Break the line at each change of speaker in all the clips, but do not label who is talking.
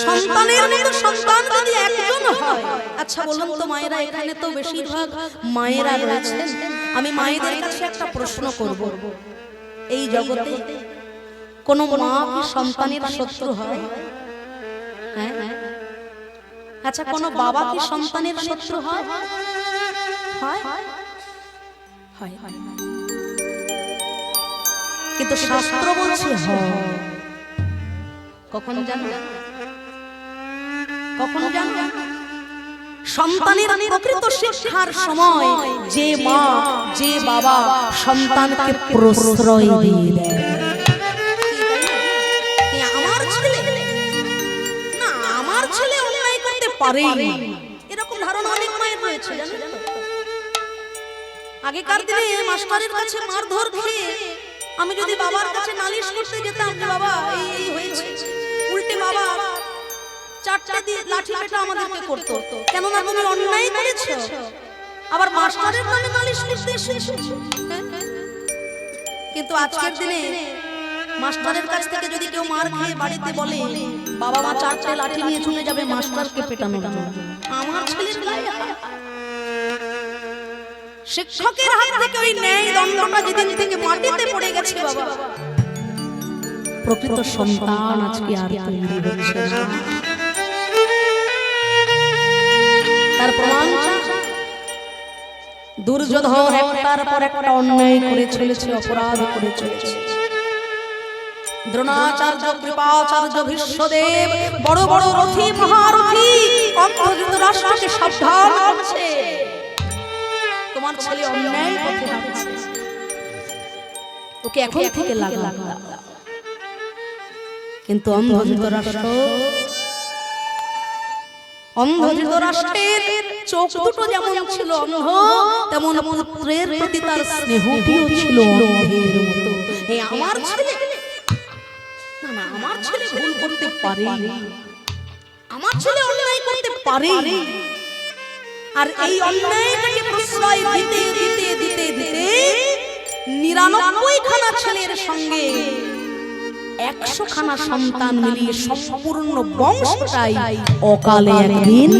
সন্তানের মতো সন্তান যদি একজন হয়, আচ্ছা বলুন তো মায়েরা, এখানে তো বেশিরভাগ মায়েরা রয়েছেন, আমি মায়েদের কাছে একটা প্রশ্ন করব, এই জগতে কোন মা কি সন্তানের শত্রু হয়? হ্যাঁ, আচ্ছা কোন বাবা কি সন্তানের শত্রু হয়? হয়, কিন্তু শাস্ত্র বলছে হয়। কখন জানো? কখন জানো? সন্তানের প্রকৃত শিক্ষার সময় যে মা যে বাবা সন্তানকে প্রশ্রয় দিয়ে দেয়। আমার ছেলে না, আমার ছেলে অন্যায় করতে পারে, এরকম ধারণা অনেক মায়ের রয়েছে, জানেন তো? আগেকার দিনে মাস্টারের কাছে মারধর খেয়ে আমি যদি বাবার কাছে নালিশ করতে যেতাম যে বাবা এই হয়েছে, উল্টে বাবা চারটে দিয়ে লাঠি পেটা আমাদেরকে করতো, কেন না তুমি অন্যায় করেছো, আবার মাস্টারের নামে নালিশ করতে এসেছো। কিন্তু আজকের দিনে মাস্টারের কাছ থেকে যদি কেউ মার খেয়ে বাড়িতে বলে বাবা মা চারটে লাঠি নিয়ে চলে যাবে মাস্টারকে পেটানোর জন্য, আমার ছেলের গায়ে শিক্ষকের হাত থেকে ওই ন্যায় দণ্ডটা যেদিন থেকে মাটিতে পড়ে গেছে বাবা, প্রকৃত সন্তান আজকে আর তৈরি হচ্ছে না। তার প্রমাণ দুর্যোধন একটার পর একটা অন্যায় করে চলেছে, অপরাধ করে চলেছে। দ্রোণাচার্য, কৃপাচার্য, ভীষ্মদেব, বড় বড় রথী মহারথী ধৃতরাষ্ট্রকে সাবধান করছে, তোমার ছেলে অন্যায় পথে হাঁটছে, ওকে এখন থেকে লাগা। কিন্তু অন্ধ ধৃতরাষ্ট্রের চোখ দুটো যেমন ছিল অন্ধ, তেমন পুত্রের প্রতি তার স্নেহটিও ছিল অন্ধের মতো। এই আমার ছেলে না, আমার ছেলে ভুল করতে পারে, আমার ছেলে অন্যায় করতে পারে, আর এই অন্যায়টাকে প্রশ্রয় দিতে দিতে দিতে দিতে ৯৯ খানা ছেলের সঙ্গে ১০০ খানা সন্তান মিলিয়ে সম্পূর্ণ বংশটাই অকালে একদিন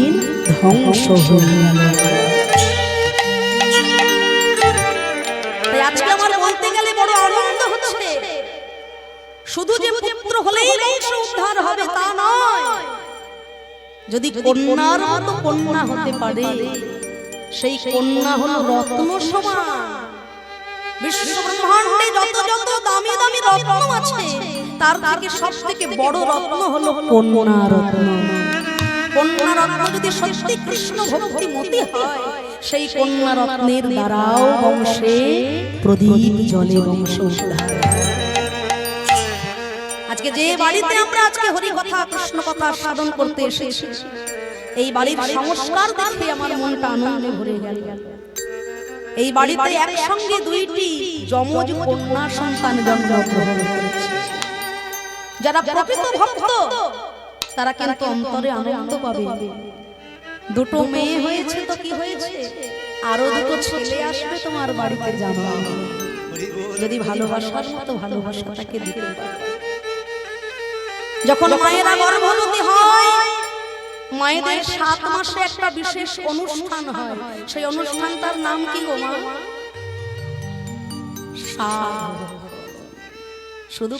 ধ্বংস হয়ে গেল। আজকে আমার বলতে গেলে বড় আনন্দ হচ্ছে, শুধু যে পুত্র হলেই বংশ উদ্ধার হবে তা নয়, যদি কন্যার মতো কন্যা হতে পারে, সেই কন্যা হলো রত্ন সমান। বিশ্ব ব্রহ্মাণ্ডে যত যত দামি দামি রত্ন আছে, তার থেকে সবথেকে বড় রত্ন হলো কন্যা রত্ন। কন্যা রত্ন যদি সত্যি কৃষ্ণ ভক্তিমতী হয়, সেই কন্যা রত্নের দ্বারাও বংশে প্রদীপ জ্বলে, বংশ উদ্ধার। আজকে যে বাড়িতে আমরা আজকে হরি কথা কৃষ্ণ কথা সাধন করতে এসেছি, এই বাড়ির সংস্কার দেখে আমার মনটা আনন্দে ভরে গেল। এই বাড়িতে একসঙ্গে দুইটি যমজ কন্যা সন্তান জন্মগ্রহণ করেছে। যারা প্রকৃত ভক্ত তারা কিন্তু অন্তরে আনন্দ পাবে। দুটো মেয়ে হয়েছে তো কি হয়েছে, আরো দুটো ছেলে আসবে তোমার বাড়িতে, জানো, যদি ভালোবাসার মতো ভালোবাসাটাকে দিতে পারো। যখন মায়েরা গর্ভবতী হয়, মায়েদের ৭ মাসে একটা বিশেষ অনুষ্ঠান হয়, সেই অনুষ্ঠানটার নাম কি গো মা? শুধু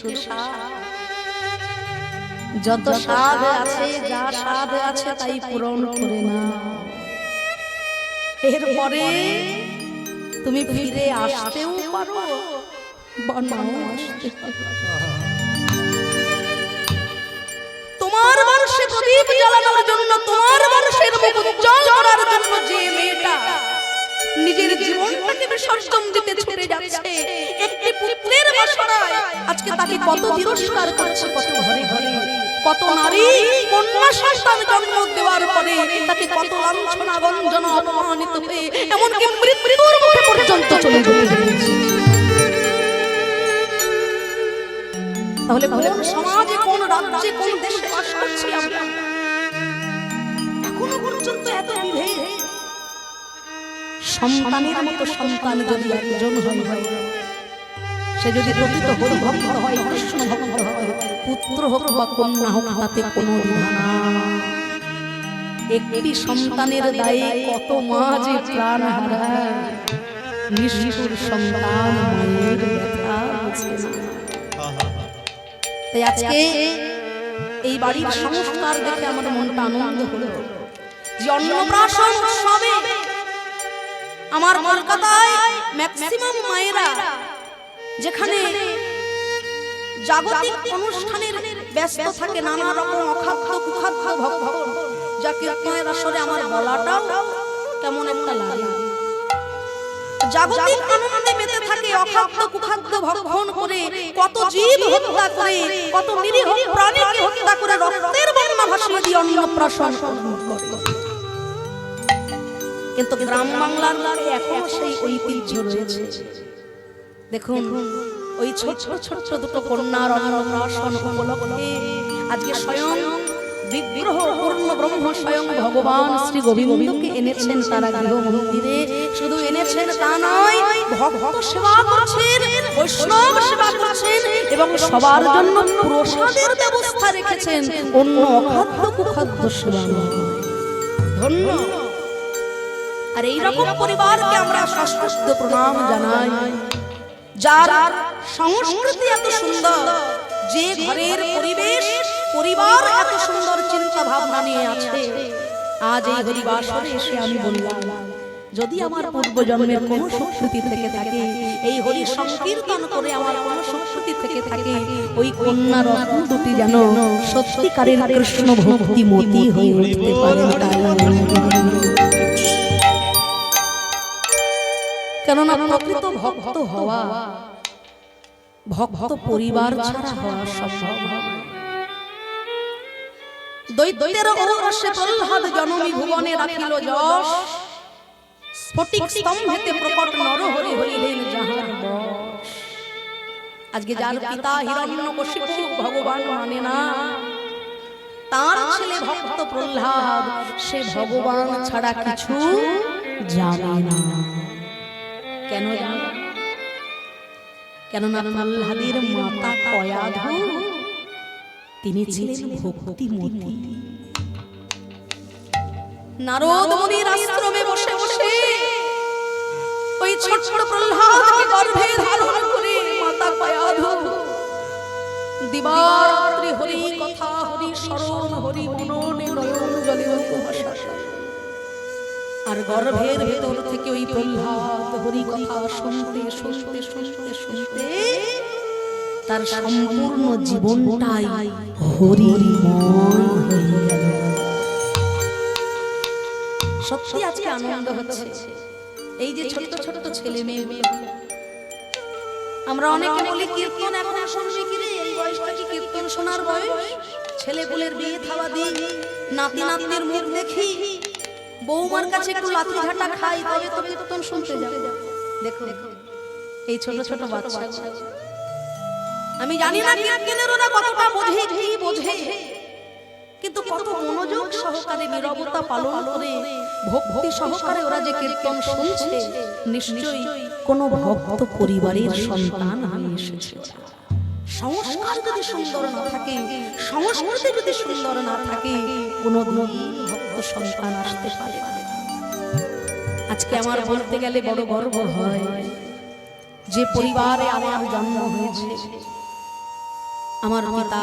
যত স্বাদ আছে, যা স্বাদ আছে তাই পূরণ করে না, এরপরে তুমি ফিরে আসতেও পারো বা নাও আসতে পারো। তোমার বর্ষে প্রদীপ জ্বালানোর জন্য, তোমার বর্ষের মুখ উজ্জ্বল করার জন্য যে মেয়েটা নিজের জীবনটাকে বিসর্জন দিতে ছুটে যাচ্ছে একটি পুত্রের বাসনায়, আজকে তাকে কত তিরস্কার করছে, কত ঘরে ঘরে কত নারী কন্যা সন্তান জন্ম দেওয়ার পরে তাকে কত লাঞ্ছনা গঞ্জনা অপমানিত হয়ে এমনকি মৃত্যুর মুখে পর্যন্ত চলে যেতে হয়েছে। তাহলে কোন সমাজে, কোন রাজ্যে, কোন দেশে বাস করছি আমরা? এখনো পর্যন্ত এত বিভেদ। সন্তানের মতো সন্তান যদি একজন হয়, সে যদি প্রকৃত হরিভক্ত হয়, কৃষ্ণ ভক্ত হয়, পুত্র হোক বা কন্যা হোক, তাতে কোনো দ্বিধা নাই। একটি সন্তানের দায়ে কত মা যে প্রাণ হারায়, নিষ্ঠুর সন্তান মায়ের ব্যথা বোঝে না। তাই আজকে এই বাড়ির সংস্কার দেখে আমার মনটা আনন্দ হলো যে অন্নপ্রাশন উৎসবে আমার কলকাতায় ম্যাক্সিমাম মায়েরা যেখানে জাগতিক অনুষ্ঠানের ব্যস্ত থাকে, নানা রকম অখাদ্য কুখাদ্য ভক্ষণ, যা কীর্তনের আসরে আমার বলাটাও কেমন একটা লাগে। জাগতিক আনন্দে মেতে থাকে, অখাদ্য কুখাদ্য ভক্ষণ করে, কত জীব হত্যা করে, কত নিরীহ প্রাণীকে হত্যা করে রক্তের বন্যা ভাসিয়ে দিয়ে অন্নপ্রাশন করে। কিন্তু গ্রাম বাংলার এখন সেই ঐতিহ্য রয়েছে। দেখুন, ওই ছোট ছোট দুটো কন্যার অন্নপ্রাশন উপলক্ষে আজকে স্বয়ং বিগ্রহ পূর্ণ ব্রহ্ম স্বয়ং ভগবান শ্রী গোবিন্দকে এনেছেন তারা গৃহ মন্দিরে। শুধু এনেছেন তা নয়, ভক্ত সেবা করছেন, বৈষ্ণব সেবা করছেন এবং সবার জন্য প্রসাদের ব্যবস্থা রেখেছেন। অন্য অখাদ্য কুখাদ্য সেবা নয়। ধন্য। আর এইরকম পরিবারকে আমরা সশ্রদ্ধ প্রণাম জানাই, যার সংস্কৃতি এত সুন্দর, যে ঘরের পরিবেশ পরিবার এত সুন্দর চিন্তা ভাবনা নিয়ে আছে। আজ এই হরিবাসরে এসে আমি বললাম, যদি আমার পূর্বজন্মের কোন সংস্কৃতি থেকে থাকে, এই হরি সংকীর্তন করে আমার কোন সংস্কৃতি থেকে থাকে, ওই কন্যা রত্ন দুটি যেন সত্যিকারের কৃষ্ণ ভক্তিমতী হয়ে উঠতে পারে। কেননা প্রকৃত ভক্ত হওয়া ভক্ত পরিবার ছাড়া হওয়া সম্ভব নয়। দৈত্যের ঔরসে প্রহ্লাদ জনমী ভুবনে রাখিল যশ, স্ফটিক স্তম্ভেতে প্রকট নরহরি হইলেন যাহার বশ। আজকে যার পিতা হিরণ্যকশিপু ভগবান মানে না, তার ছেলে ভক্ত প্রহ্লাদ, সে ভগবান ছাড়া কিছু জানে না। কেন জানে? কেননা প্রহ্লাদের মাতা কয়াধু তিনি ছিলেন ভক্তিমতী। নারদ মুনির আশ্রমে বসে বসে ওই ছোট ছোট প্রহ্লাদকে গর্ভে ধারণ করে মাতা কয়াধু দিবারাত্রি হরি কথা, হরি স্মরণ, হরি মননে নয়ন জলে ভাষা। আর গর্ভের ভেতর থেকে ওই প্রহ্লাদ হরি কথা শুনতে শুনতে শুনতে শুনতে তার সম্পূর্ণ জীবনটাই হরিময় হয়ে গেল। সত্যি আজকে আনন্দ হচ্ছে। এই যে ছোট ছোট ছেলে মেয়ে, আমরা অনেকে বলি কীর্তন এখন শুনবি কি রে, এই বয়সটা কি কীর্তন শোনার বয়স? ছেলেপুলের বিয়ে থাওয়া দিই, নাতি নাতনির মুখ দেখি, বৌমার কাছে একটু লাথি ঝাঁটা খাই, তবে তো কীর্তন শুনতে যাবে। দেখো এই ছোট ছোট বাচ্চা, আমি জানি না কীর্তনের ওরা কতটা বোঝে, কি বোঝে, কিন্তু কত মনোযোগ সহকারে নীরবতা পালন করে ভক্তি সহকারে ওরা যে কীর্তন শুনছে, নিশ্চয়ই কোনো ভক্ত পরিবারের সন্তান হয়ে এসেছে। সংস্কার যদি সুন্দর না থাকে, সংস্কৃতি যদি সুন্দর না থাকে, কোনো ভক্ত সন্তান আসতে পারে না। আজকে আমার বলতে গেলে বড় গর্ব হয় যে পরিবারে আমার জন্ম হয়েছে। আমার পিতা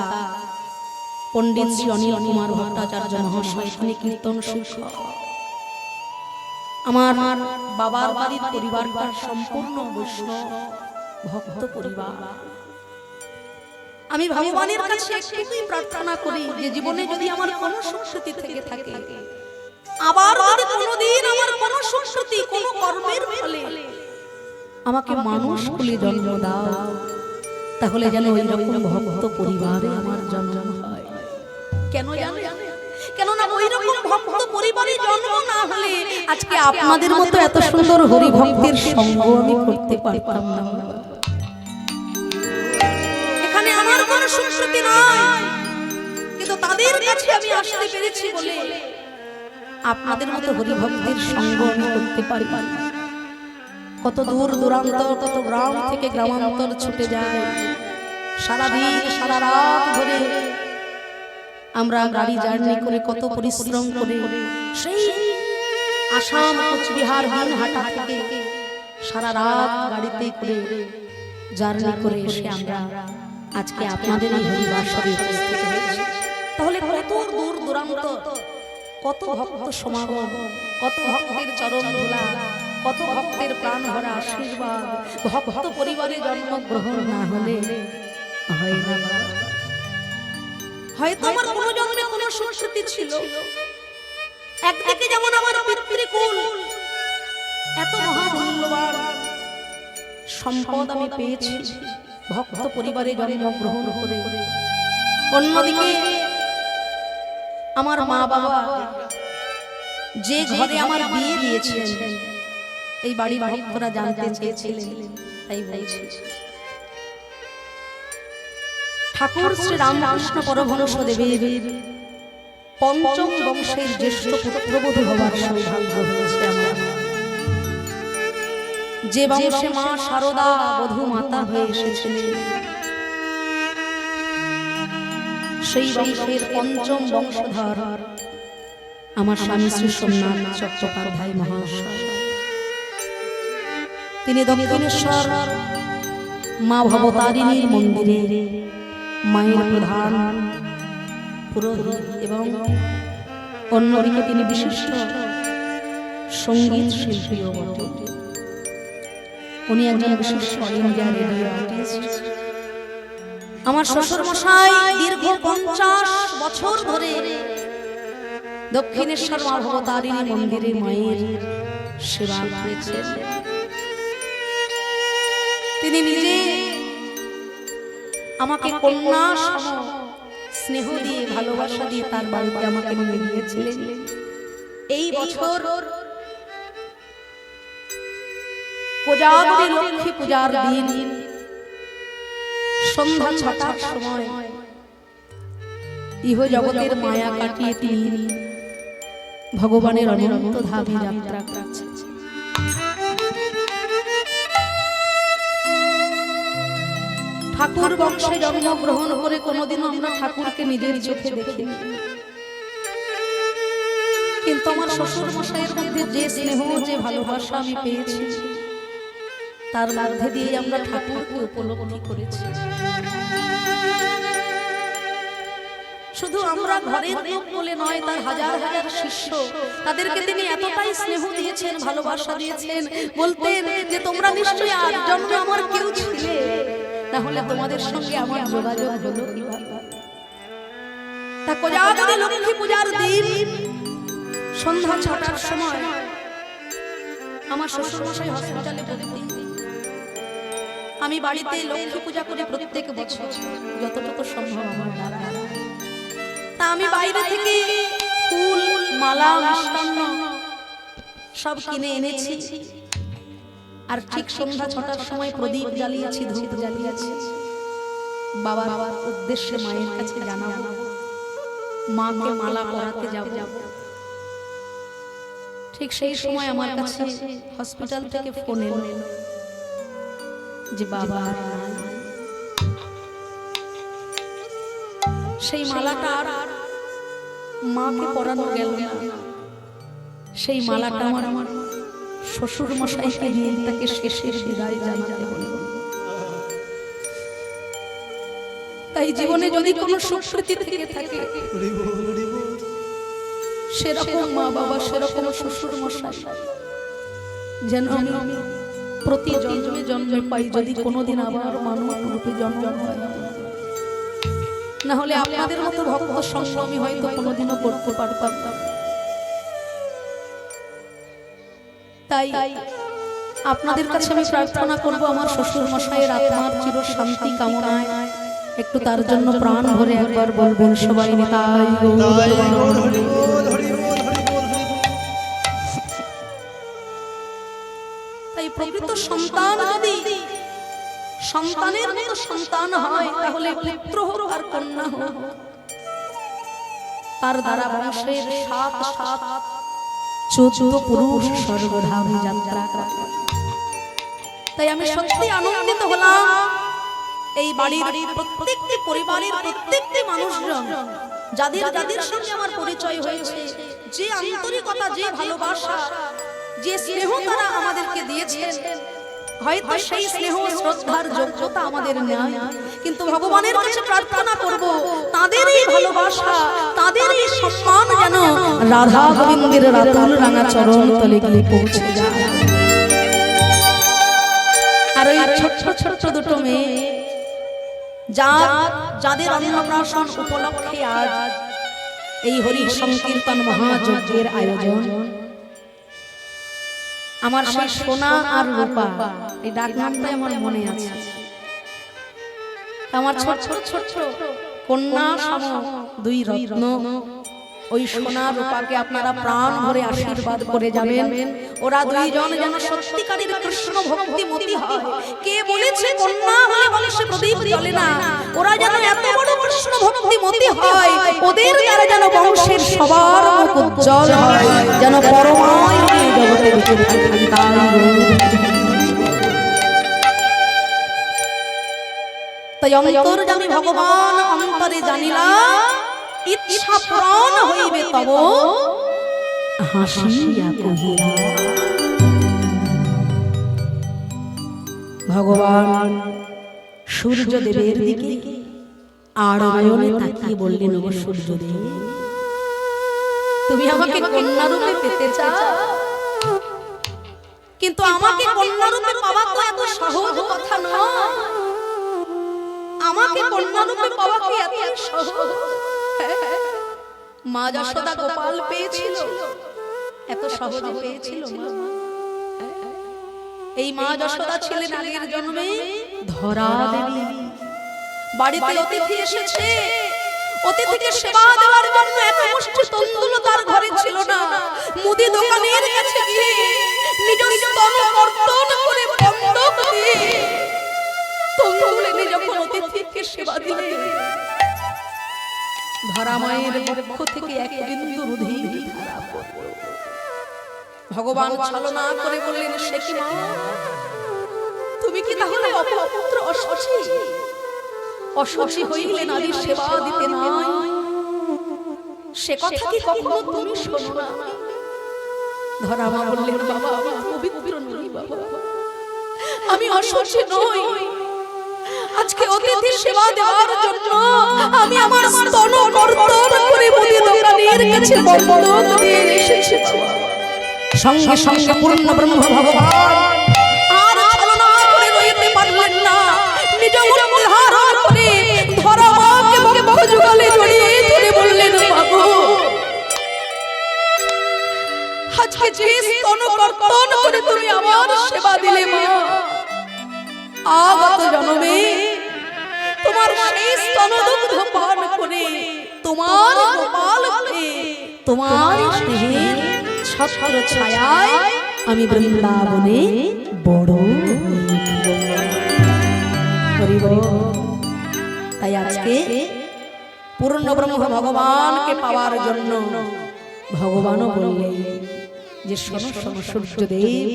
পণ্ডিত শ্রী অনিল কুমার ভট্টাচার্য মহাশয়, তিনি কীর্তন শিক্ষক। আমার বাবার বাড়ির পরিবারটা সম্পূর্ণ বৈষ্ণব ভক্ত পরিবার। আমি ভগবানের কাছে একটুই প্রার্থনা করি যে জীবনে যদি আমার কোনো সংস্কৃতি থেকে থাকে, আবার যদি কোনোদিন আমার কোনো সংস্কৃতি কোনো কর্মের ফলে আমাকে মানুষ বলে জন্ম দাও, তাহলে যেন ওই রকম ভক্ত পরিবারে আমার জন্ম হয়। কেন জানো? কেননা ওই রকম ভক্ত পরিবারে জন্ম না হলে আজকে আপনাদের মতো এত সুন্দর হরি ভক্তের সঙ্গ আমি করতে পারতাম না। এখানে আমার কোনো সংস্কৃতি নাই, কিন্তু তাদের কাছে আমি আসতে পেরেছি বলে আপনাদের মতো হরি ভক্তের সঙ্গ আমি করতে পারি। কত দূর দূরান্ত, কত গ্রাম থেকে গ্রামান্তর ছুটে যায়। সারাদিন সারা রাত ধরে আমরা গাড়ি জার্নি করে কত পরিশ্রম করে সেই আসাম কোচবিহার দিনহাটা থেকে সারা রাত গাড়িতে করে জার্নি করে এসে আমরা আজকে আপনাদের এই হরিবাসরে উপস্থিত হয়েছি। তাহলে কত দূর দূরান্ত, কত ভক্ত সমাগম, কত ভক্তের চরণ ধুলা, কত ভক্তের প্রাণ ভরা আশীর্বাদ। ভক্ত পরিবারে জন্মগ্রহণ না হলে হয় না। হয়তো আমার কোনো জন্মে কোনো সংস্কৃতি ছিল, একদিকে যেমন আমার পিতৃকুল এত মহামূল্যবান সম্পদ আমি পেয়েছি ভক্ত পরিবারে জন্মগ্রহণ করে, অন্যদিকে আমার মা বাবা যে ঘরে আমার বিয়ে দিয়েছেন এই বাড়ির ভক্তরা জানতে চেয়েছিলেন, তাই বলছি। ঠাকুর শ্রী রামকৃষ্ণ পরমহংস দেবের পঞ্চম বংশের জ্যেষ্ঠ পুত্রবধূ হবার সৌভাগ্য হয়েছে আমার। যে বংশে মা শারদা বধূ মাতা হয়ে এসেছিলেন, সেই বংশের পঞ্চম বংশধর আমার স্বামী শ্রী সোমনাথ চট্টোপাধ্যায় মহাশয়। তিনি দক্ষিণেশ্বর মা ভবতারিণীর মন্দিরে মায়ের প্রধান পুরোহিত এবং অন্যদিকে তিনি বিশিষ্ট সঙ্গীত শিল্পীও বটে। উনি একজন বিশিষ্ট অল ইন্ডিয়া রেডিও আর্টিস্ট। আমার শ্বশুর মশাই দীর্ঘ 50 বছর ধরে দক্ষিণেশ্বর মা ভবতারিণী মন্দিরে মায়ের সেবা করেছেন। তিনি নিজে আমাকে কন্যা সম স্নেহ দিয়ে ভালোবাসা দিয়ে তার বাড়িতে আমাকে নিয়ে গিয়েছিলেন। এই বছর কোজাগরী লক্ষ্মী পূজার দিন সন্ধ্যা 6টার সময় ইহ জগতের মায়া কাটিয়ে তিনি ভগবানের অনন্ত ধামে যাত্রা করছেন। ঠাকুর বংশে জন্মগ্রহণ করে কোনোদিনও আমরা ঠাকুরকে নিজের চোখে দেখিনি, কিন্তু আমার শ্বশুর মশাইয়ের মধ্যে যে স্নেহ যে ভালোবাসা আমি পেয়েছি তার মধ্যে দিয়ে আমরা ঠাকুরকে উপলব্ধি করেছি। শুধু আমরা ঘরের লোক বলে নয়, তার হাজার হাজার শিষ্য, তাদেরকে তিনি এতটাই স্নেহ দিয়েছেন, ভালোবাসা দিয়েছেন, বলতেন যে তোমরা নিশ্চয়ই আর জন্মে আমার কেউ ছিলে, তাহলে তোমাদের সঙ্গে আমার যোগাযোগ হলো কিভাবে। তা কোজাগরী লক্ষ্মী পূজার দিন সন্ধ্যা 6টার সময় আমার শ্বশুর মশাই হসপিটালে ভর্তি। আমি বাড়িতে লক্ষ্মী পূজা করি প্রত্যেক বছর যতটুকু সম্ভব আমার দ্বারা। তা আমি বাইরে থেকে ফুল, মালা, মিষ্টান্ন সব কিনে এনেছি। আর ঠিক সন্ধ্যা 6টার সময় প্রদীপ জ্বালিয়েছি, ধূপ জ্বালিয়েছি। বাবার উদ্দেশ্যে মায়ের কাছে জানাবো, মাকে মালা পরাতে যাব। ঠিক সেই সময় আমার কাছে হসপিটাল থেকে ফোন এলো যে বাবা সেই মালাটা আর মাকে পরানো গেল না। সেই মালাটা আমার শ্বশুর মশাইকে দিয়ে তাকে শেষের বিদায় জানাতে হলো। তাই জীবনে যদি কোনো সুকৃতি থেকে থাকে সেরকম মা বাবা, সেরকম শ্বশুর মশাই যেন আমি প্রতি জন্মে জন্মে পাই, যদি কোনোদিন আবার মানব রূপে জন্ম হয়। না হলে আপনাদের মতো ভক্ত সঙ্গ আমি হয়তো কোনোদিনও করতে পারতাম না। তাই আপনাদের কাছে আমি প্রার্থনা করব, আমার শ্বশুর মশাইয়ের আত্মার চির শান্তি কামনায় একটু তার জন্য প্রাণ ভরে একবার বলবেন সবাই নিতাই গৌর। তাই প্রকৃত সন্তান যদি সন্তানের মতো সন্তান হয়, তাহলে পুত্র হোক আর কন্যা হোক, তার দ্বারা বংশের 7 পুরুষ স্বর্গধামে যাত্রা করে। তাই আমি সত্যি আনন্দিত হলাম এই বাড়ির প্রত্যেকটি পরিবারের প্রত্যেকটি মানুষজন যাদের যাদের সঙ্গে আমার পরিচয় হয়েছে, যে আন্তরিকতা, যে ভালোবাসা, যে স্নেহ তারা আমাদেরকে দিয়েছেন, হয়তো সেই স্নেহ শ্রদ্ধার যোগ্যতা আমাদের নেই, কিন্তু ভগবানের কাছে প্রার্থনা করব তাদের এই ভালোবাসা, তাদের এই সম্মান যেন রাধা গোবিন্দের রাতুল রাঙা চরণ তলে গিয়ে পৌঁছে যায়। আর ওই ছোট ছোট দুটো মেয়ে যাদের অন্নপ্রাশন উপলক্ষে আজ এই হরি সংকীর্তন মহাযজ্ঞের আয়োজন, আমার সেই সোনা আর রূপা, এই ডাকনামটাই আমার মনে আছে। আমার ছোট ছোট কন্যা সম দুই রত্ন, ওই সোনা রূপাকে আপনারা প্রাণ ভরে আশীর্বাদ করে যাবেন। ওরা দুইজন যেন সত্যিকারের কৃষ্ণ ভক্তিমতী হয়। কে বলেছে কন্যা হলে বংশে প্রদীপ জ্বলে না? ওরা যেন এত বড় কৃষ্ণ ভক্তিমতী হয়, ওদের দ্বারা যেন বংশের সবার মুখ উজ্জ্বল হয়, যেন পরমায় জগতে বেঁচে থাকি। তাই অন্তর্যামী ভগবান অন্তরে জানিলাম, ইচ্ছা প্রাণ হইবে তব হাসিয়া কহিলা। ভগবান সূর্যদেবের দিকে আড়ায়নে তাকিয়ে বললেন, ও সূর্যদেব, তুমি আমাকে কন্যা রূপে পেতে চাও, কিন্তু আমাকে কন্যা রূপে পাওয়া তো এত সহজ কথা নয়। আমাকে কন্যা রূপে পাওয়া কি এত সহজ? মা যশোদা গোপাল পেয়েছিল, এত সহজে পেয়েছিল মা? এই মা যশোদা ছিলেন আগের জন্মে ধরা দেবী। বাড়িতে অতিথি এসেছে, অতিথিকে সেবা দেওয়ার জন্য এক মুষ্টি তন্দুল তার ঘরে ছিল না। মুদি দোকানের কাছে গিয়ে নিজ স্তন কর্তন করে বন্ধক দিয়ে তন্দুল এনে যখন অতিথিকে সেবা দিলে, ধরা মায়ের পক্ষ থেকে এক বিন্দু রুধির ধারা পড়ল। ভগবান ছলনা করে বললেন, সে কি মা, তুমি কি তাহলে অপপুত্র অশশী? অশশী হইলে নারীর সেবা দিতে নাই, সে কথা কি কখনো তুমি শোনো না? ধরা মা বললেন, বাবা আমি পবিত্র নই, বাবা আমি অশশী নই। আজকে অতিথির সেবা দেওয়ার জন্য আমি আমার স্তন কর্তন করে মুদি দোকানের কাছে বন্ধক দিয়ে এসেছি। সঙ্গে সঙ্গে পূর্ণ ব্রহ্ম ভগবান আর ছলনা করে রইতে পারলেন না, নিজ মুখ ধারণ করে ধরা মাকে বক্ষ যুগলে জড়িয়ে ধরে বললেন, বাবু আজকে যে স্তন কর্তন করে তুমি আমার সেবা দিলে মা, আগত জন্মে তোমার সেই স্তনদুগ্ধ পান করে তোমার গোপালকে তোমার স্নেহের ছত্র ছায়ায় আমি বৃন্দাবনে বড় হইব। তাই আজকে পূর্ণ ব্রহ্ম ভগবানকে পাওয়ার জন্য ভগবানও বললেন যে শোনো শোনো সূর্যদেব,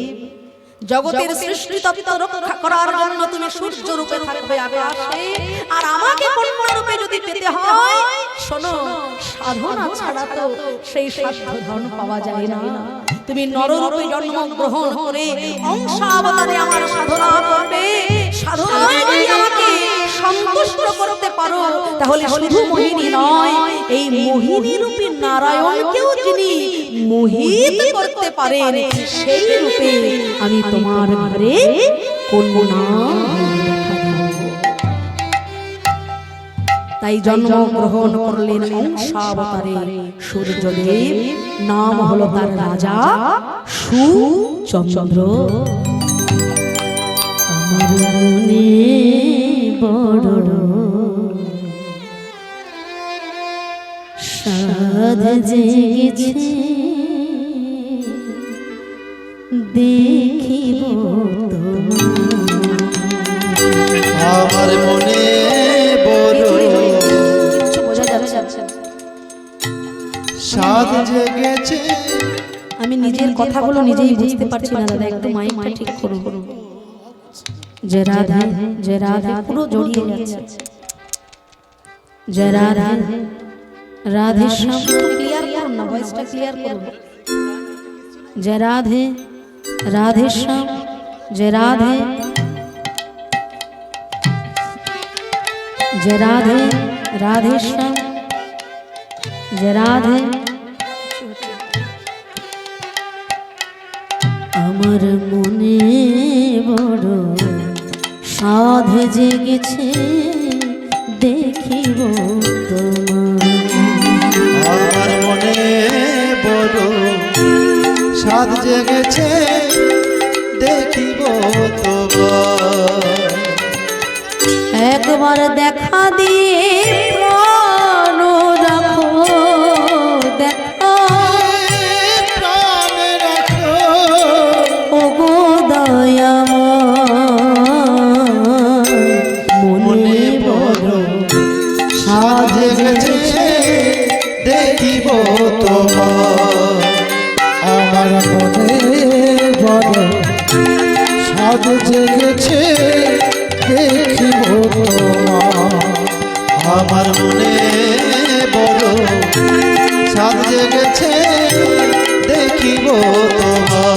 জগতের সৃষ্টি তত্ত্ব রক্ষা করার জন্য তুমি সূর্য রূপে থাকবে আকাশে, আর আমাকে কন্যা রূপে যদি পেতে হয়, শোনো সাধনা ছাড়া তো সেই সাধন পাওয়া যায় না। তুমি নর রূপে জন্ম গ্রহণ করে অংশাবতারে আমার সাধনা করবে। সাধনায় যদি আমাকে সন্তুষ্ট করতে পারো, তাহলে শুধু মোহিনী নয়, এই মোহিনী রূপী নারায়ণকেও যিনি মোহিত করতে পারেন, সেই রূপে আমি তোমার ঘরে কন্যা দেখা দেব। তাই জন্মগ্রহণ করলেন অংশাবতারে সূর্যদেব, নাম হলো তার রাজা সুচন্দ্র। আমার মনে বড় সাধ জেগেছে, দেখিব
আমার মনে বড় সাধ জেগেছে।
আমি নিজের কথাগুলো নিজেই বুঝতে পারছি না দাদা, একটু মাইকটা ঠিক করুন। যে রাধে পুরো জড়িয়ে যাচ্ছে। যে রাধে রাধে শ্যাম, ক্লিয়ার করুন না, ভয়েসটা ক্লিয়ার করুন। যে রাধে রাধে শ্যাম, যে রাধে যে রাধে রাধে শ্যাম, যে রাধে। আমার মনে বড় সাধ জেগেছে, দেখিব তোমার।
আমার মনে বড় সাধ জেগেছে, দেখিব তোমার।
একবার দেখা দিয়ে প্রাণ রাখো, দেখো
প্রাণ রাখো
ওগো দয়াময়। মনে বড়
সাধ জেগেছে, দেখিব তোমার। আমার মনে বড় সাধ জেগেছে, দেখিব তোমার। আমার মনে বড় সাধ জেগেছে, দেখিব তোমার।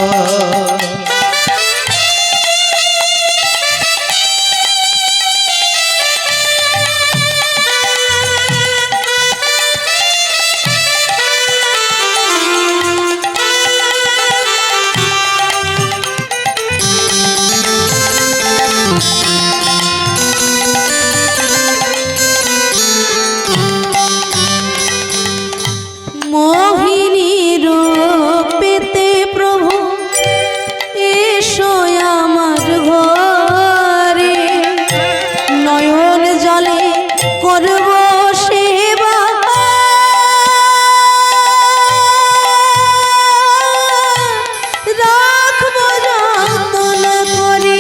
মোহিনী রূপেতে প্রভু এসো আমার ঘরে, নয়ন জলে করব সেবা, রাখব যতন করে।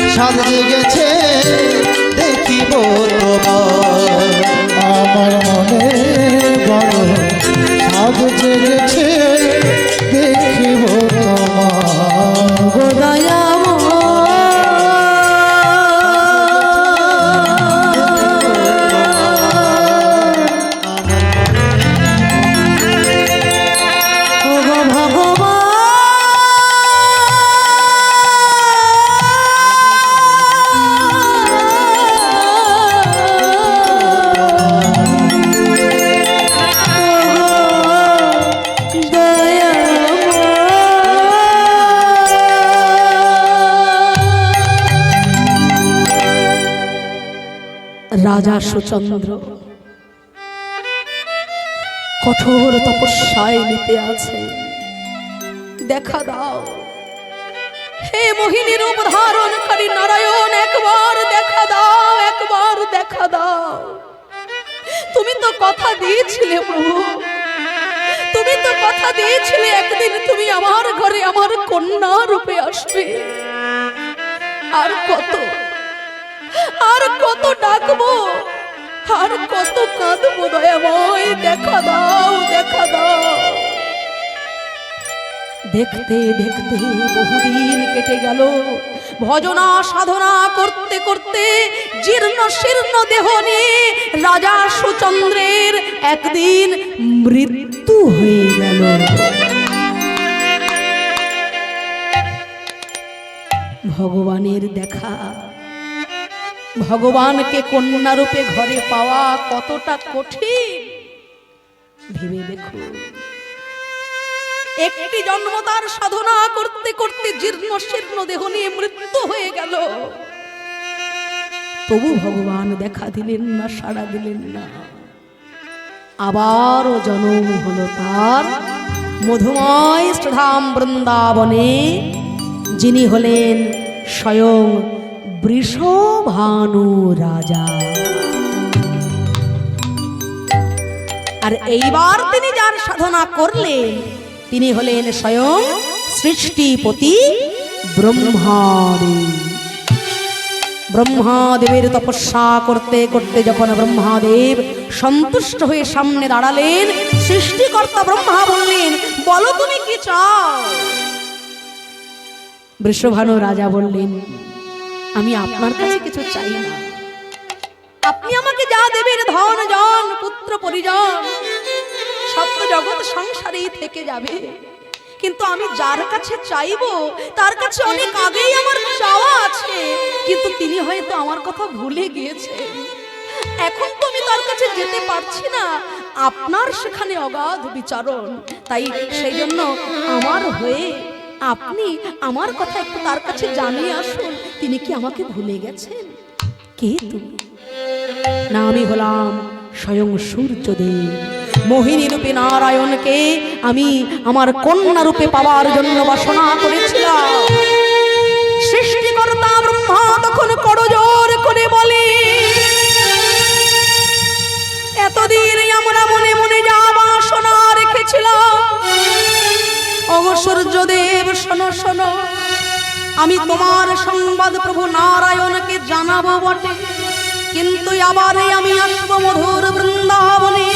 সাধ জেগেছে, দেখিব তোমার। আমার মনে বড় সাধ জেগেছে, দেখিব তোমার।
রাজা সুচন্দ্র কঠোর তপস্যায় নিতে আছে, দেখা দাও হে মোহিনী রূপ ধারণকারী নারায়ণ, একবার দেখা দাও, একবার দেখা দাও। তুমি তো কথা দিয়েছিলে প্রভু, তুমি তো তো কথা দিয়েছিলে একদিন তুমি আমার ঘরে আমার কন্যা রূপে আসবে। আর কত ডাকবো, আর কত কাঁদবো দয়াময়, দেখা দাও, দেখা দাও। দেখতে দেখতে বহুদিন কেটে গেল। ভজনা সাধনা করতে করতে জীর্ণ শীর্ণ দেহ নিয়ে রাজা সুচন্দ্রের একদিন মৃত্যু হয়ে গেল। ভগবানের দেখা, ভগবানকে কন্যা রূপে ঘরে পাওয়া কতটা কঠিন ভেবে দেখো। একটি জন্ম তার সাধনা করতে করতে জীর্ণ শীর্ণ দেহ নিয়ে মৃত্যু হয়ে গেল, তবু ভগবান দেখা দিলেন না, সাড়া দিলেন না। আবারও জন্ম হলো তার মধুময় শ্রীধাম বৃন্দাবনে, যিনি হলেন স্বয়ং বৃষভানু রাজা। আর এইবার তিনি যার সাধনা করলেন তিনি হলেন স্বয়ং সৃষ্টিপতি ব্রহ্মাদেব। ব্রহ্মাদেবের তপস্যা করতে করতে যখন ব্রহ্মাদেব সন্তুষ্ট হয়ে সামনে দাঁড়ালেন, সৃষ্টিকর্তা ব্রহ্মা বললেন, বলো তুমি কি চাও? বৃষভানু রাজা বললেন, আমি আপনার কাছে কিছু চাই না। আপনি আমাকে যা দেবেন, ধন জন পুত্র পরিজন, সপ্ত জগৎ সংসারেই থেকে যাবে, কিন্তু আমি যার কাছে চাইবো তার কাছে অনেক আগেই আমার চাওয়া আছে, কিন্তু তিনি হয়তো আমার কথা ভুলে গিয়েছে। এখন তো আমি তার কাছে যেতে পারছি না, আপনার সেখানে অগাধ বিচারণ, তাই সেই জন্য আমার হয়ে আপনি আমার কথা একটু তার কাছে জানিয়ে আসুন, তিনি কি আমাকে ভুলে গেছেন? কে তুমি? না, আমি হলাম স্বয়ং সূর্যদেব। মোহিনী রূপে নারায়ণকে আমি আমার কন্যা রূপে পাওয়ার জন্য বাসনা করেছিলাম। সৃষ্টিকর্তা ব্রহ্মা তখন করজোর করে বলে, এতদিন আমরা মনে মনে যা বাসনা রেখেছিলাম, ওগো সূর্যদেব শোনো শোনো, আমি তোমার সংবাদ প্রভু নারায়ণকে জানাবো বটে, কিন্তু আবারে আমি আসবো মধুর বৃন্দাবনে।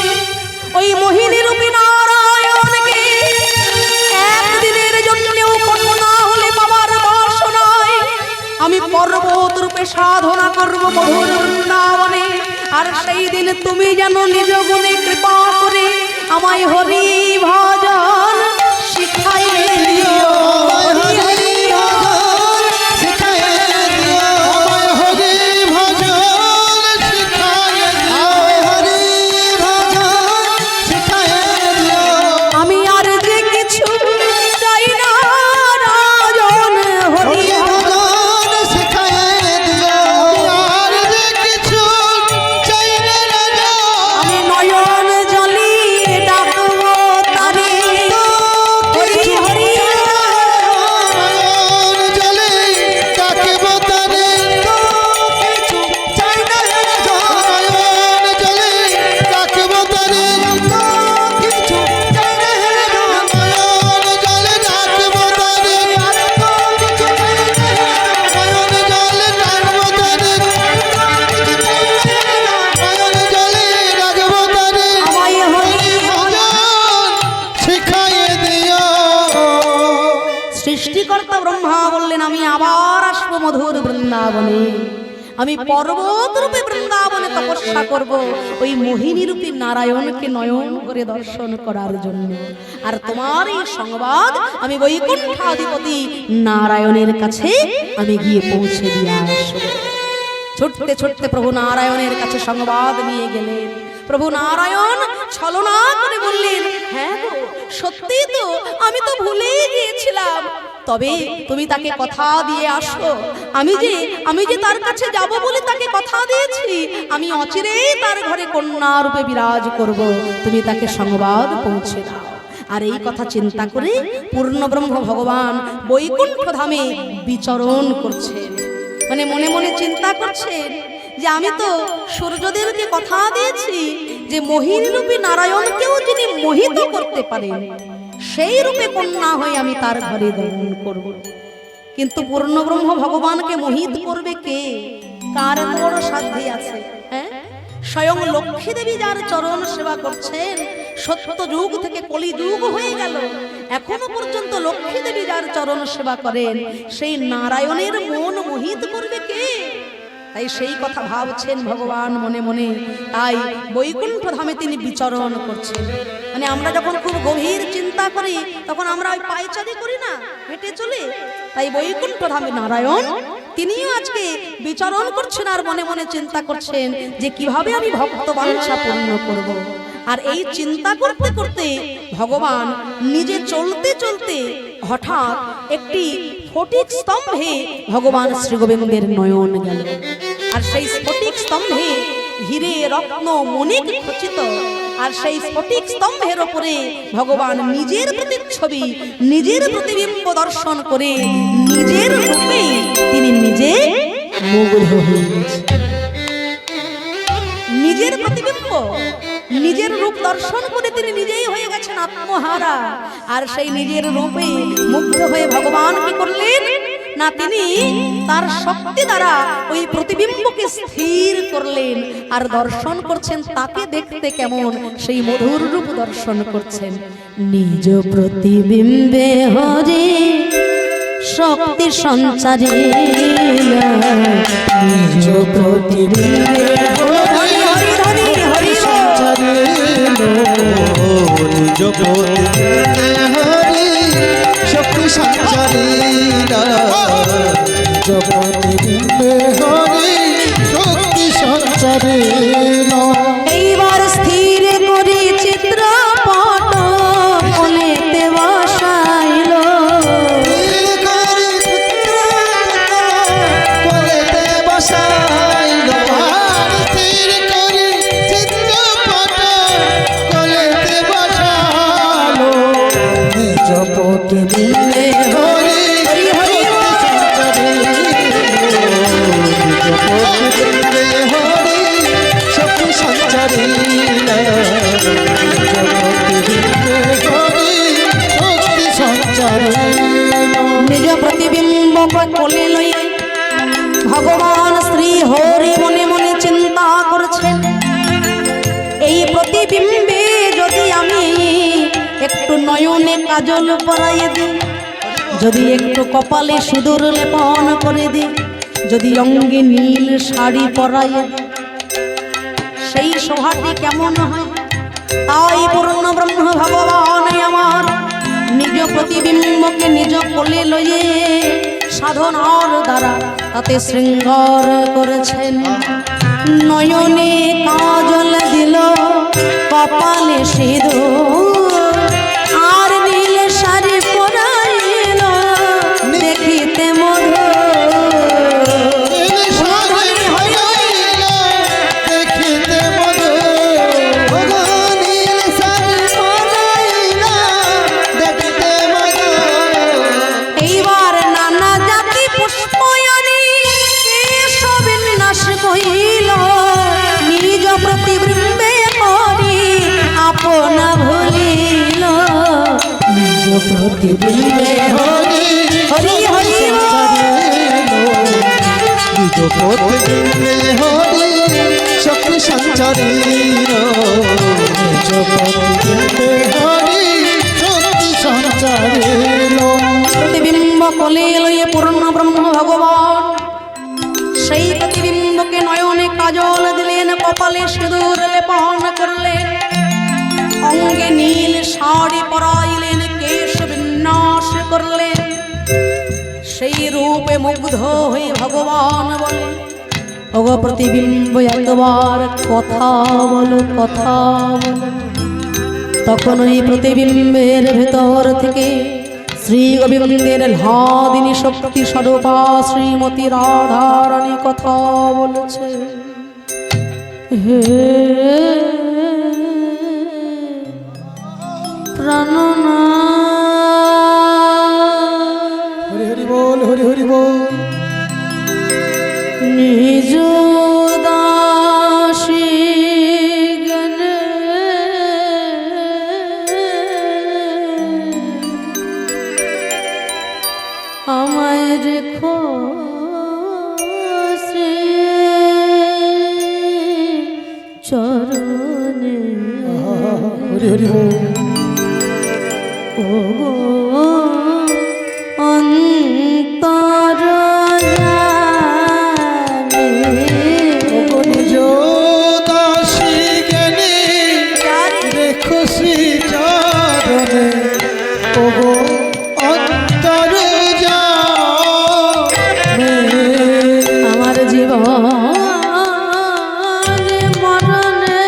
ওই মোহিনী রূপী নারায়ণকে একদিনের জন্যও কন্যা হলে বাবার বাসনায় আমি পর্বত রূপে সাধনা করবো মধুর বৃন্দাবনে। আর সেই দিন তুমি যেন নিজ গুণে কৃপা করে আমায় হরি ভজন শিখাইয়ে দিও। সৃষ্টিকর্তা ব্রহ্মা বললেন, আমি আবার আসবো মধুর বৃন্দাবনে, আমি পর্বত রূপে বৃন্দাবনে তপস্যা করব ওই মোহিনী রূপী নারায়ণকে নয়ন করে দর্শন করার জন্য। আর তোমার এই সংবাদ আমি বৈকুণ্ঠাধিপতি নারায়ণের কাছে আমি গিয়ে পৌঁছে দিয়ে আসবো। ছুটতে ছুটতে প্রভু নারায়ণের কাছে সংবাদ নিয়ে গেলেন। প্রভু নারায়ণ ছলনা করে বললেন, হ্যাঁ গো, সত্যি তো, আমি তো ভুলেই গিয়েছিলাম, তবে তুমি তাকে কথা দিয়ে আসো। আমি যে তার কাছে যাব বলে তাকে কথা দিয়েছি, আমি অচিরেই তার ঘরে কন্যা রূপে বিরাজ করব, তুমি তাকে সংবাদ পৌঁছে দাও। আর এই কথা চিন্তা করে পূর্ণ ব্রহ্ম ভগবান বৈকুণ্ঠ ধামে বিচরণ করছেন। মানে মনে মনে চিন্তা করছেন যে আমি তো সূর্যদেবকে কথা দিয়েছি যে মোহিনী রূপী নারায়ণকেও যিনি মোহিত করতে পারে, সেই রূপে কন্যা হয়ে আমি তার ঘরে গমন করব। কিন্তু পূর্ণব্রহ্ম ভগবানকে মোহিত করবে কে? কার এত বড় সাধ্যি আছে? হ্যাঁ, স্বয়ং লক্ষ্মী দেবী যার চরণ সেবা করছেন, সত্য যুগ থেকে কলি যুগ হয়ে গেল, এখনো পর্যন্ত লক্ষ্মী দেবী যার চরণ সেবা করেন, সেই নারায়ণের মন মোহিত করবে কে? তাই সেই কথা ভাবছেন ভগবান মনে মনে। তাই বৈকুণ্ঠ ধামে তিনি বিচরণ করছেন। মানে আমরা যখন খুব গভীর চিন্তা করি, তখন আমরা ওই পায়চারি করি না, হেঁটে চলে। তাই বৈকুণ্ঠ ধামে নারায়ণ তিনিও আজকে বিচরণ করছেন আর মনে মনে চিন্তা করছেন যে কিভাবে আমি ভক্ত বাঞ্ছা পূর্ণ করব। আর এই চিন্তা করতে করতে ভগবান নিজে চলতে চলতে হঠাৎ একটি স্ফটিক স্তম্ভে ভগবান শ্রী গোবিন্দের নয়ন গেল। আর সেই স্ফটিক স্তম্ভে হিরে রত্ন মণিক খচিত, আর সেই স্ফটিক স্তম্ভের উপরে ভগবান নিজের প্রতিচ্ছবি, নিজের প্রতিবিম্ব দর্শন করে নিজের রূপে তিনি নিজে মুগ্ধ হয়ে গেছেন। নিজের প্রতিবিম্ব, নিজের রূপ দর্শন করে তিনি নিজেই হয়ে গেছেন আত্মহারা। আর সেই নিজের রূপে মুগ্ধ হয়ে ভগবান কি করলেন না, তিনি তার শক্তি দ্বারা ওই প্রতিবিম্বকে স্থির করলেন আর দর্শন করছেন তাকে দেখতে কেমন, সেই মধুর রূপ দর্শন করছেন। নিজ প্রতিবিম্বে হরে শক্তি সঞ্চারে, নিজ প্রতিবিম্বে হরি হরি হরি হরি
সঞ্চারে, নিজ প্রতিবিম্বে হরি শক্তি সঞ্চারে, নিজ প্রতিবিম্বে হরি শক্তি সঞ্চারে।
এইবার স্থির করে চিত্রপট কোলেতে বসাইল,
কোলেতে বসাইল, স্থির করে চিত্রপট কোলেতে বসালো, নিজ প্রতিবিম্বে হরি হরি শক্তি সঞ্চারে, শক্তি সঞ্চারে।
নিজ প্রতিবিম্ব কোলে লইয়ে ভগবান শ্রী হরি মনে মনে চিন্তা করছেন, এই প্রতিবিম্বে যদি আমি একটু নয়নে কাজল পরাইয়ে দিই, যদি একটু কপালে সিঁদুর লেপন করে দিই, যদি অঙ্গে নীল শাড়ি পরাইয়ে দিই, সেই শোভাটি কেমন হয়? তাই পূর্ণ ব্রহ্ম ভগবান আমার নিজ প্রতিবিম্বকে নিজ কোলে লইয়ে সাধনার দ্বারা তাতে শৃঙ্গার করেছেন। নয়নে কাজল দিল, কপালে সিঁদুর, আর নীল শাড়ি পরাইল দেখিতে মধুর।
দেখিতে মধুর, নীল শাড়ি পরাইল দেখিতে মধুর।
এইবার নানা জাতি পুষ্পয়ানি কেশবিন্যাস কহিল, নিজ প্রতিবিম্বে করি আপন ভুলিল, নিজ প্রতিবিম্বে
হরি
হরি হরি
নিজ প্রতিবিম্বে হরি শক্তি সঞ্চারে, নিজ প্রতিবিম্বে হরি শক্তি সঞ্চারে।
প্রতিবিম্ব কোলে লইয়ে পূর্ণ ব্রহ্ম ভগবান সেই প্রতিবিম্বকে নয়নে কাজল দিলেন, কপালে সিঁদুর লেপন করলেন, অঙ্গে নীল শাড়ি পরাইলেন, কেশ বিন্যাস করলেন। সেই রূপে মুগ্ধ হয়ে ভগবান বলে, ওগো প্রতিবিম্ব একবার কথা বলো, কথা বলো। তখন ওই প্রতিবিম্বের ভেতর থেকে শ্রী গোবিন্দের হ্লাদিনী শক্তি স্বরূপা শ্রীমতী রাধারানী কথা বলেছে। হে প্রাণনা,
হরি হরি বল, হরি হরি বল।
নিজ দাসী গণ
হরি হরি বল
ও অন্তর
ওগো নিজ দাসী জ্ঞানী রেখো শ্রী চরণে ওগো অন্তর জানে
আমার জীবন মরণে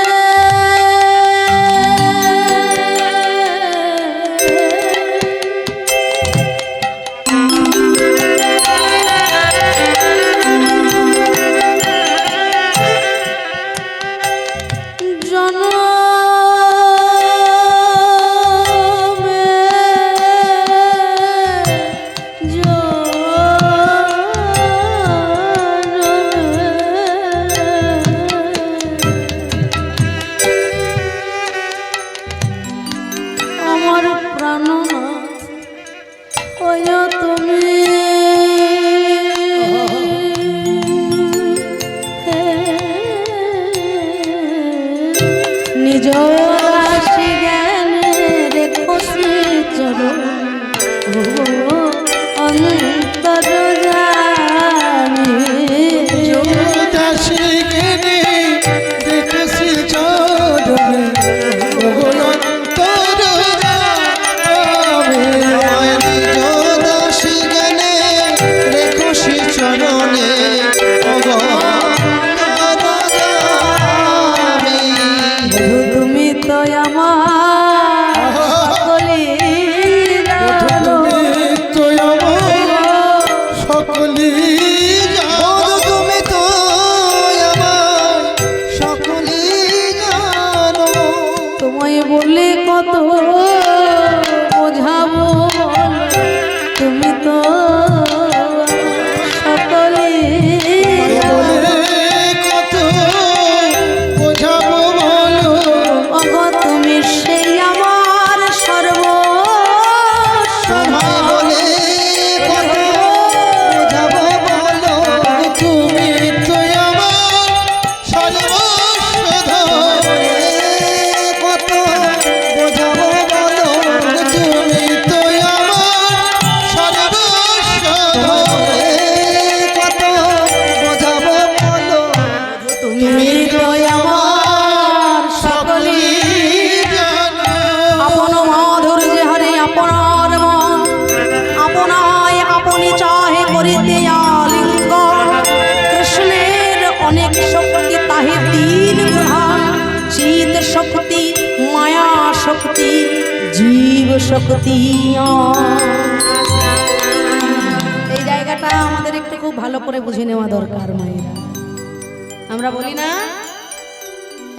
আমার প্রাণনাথ ওয় তুমি নিজ রাশি জ্ঞানে রেখো শ্রী চরণ ও অন্তর জানি
দাসী জ্ঞানী রেখো শ্রী চরণে ওগো অন্তর জানে নিজ দাসী জ্ঞানী রেখো শ্রী চরণে ওগো অন্তর জানে
তুমি তো আমার সকলে জানো।
সকলি তুমি তো আমার সকলি জানো
তোমায় বলে কত বোঝাবো বলো, তুমি তো সকলে
বলে কত বোঝাবো বলো
অগো তুমি সেই আমার
সবাই বলে কত বোঝাবো বলো তুমি তো আমার সর্বস্ব ধরে কত বোঝাবো বলো তুমি তো আমার সর্বস্ব ধরে কত বোঝাবো বলো
তুমি তো আমার সকলে আপন মাধুর্য হরে আপনার মন আপনায় আপনি চাহে করিতে আলিঙ্গন কৃষ্ণের অনেক শক্তি তাহে তিন প্রধান চিত শক্তি মায়া শক্তি জীব শক্তি এই জায়গাটা আমাদের একটু খুব ভালো করে বুঝে নেওয়া দরকার মায়েরা। আমরা বলি না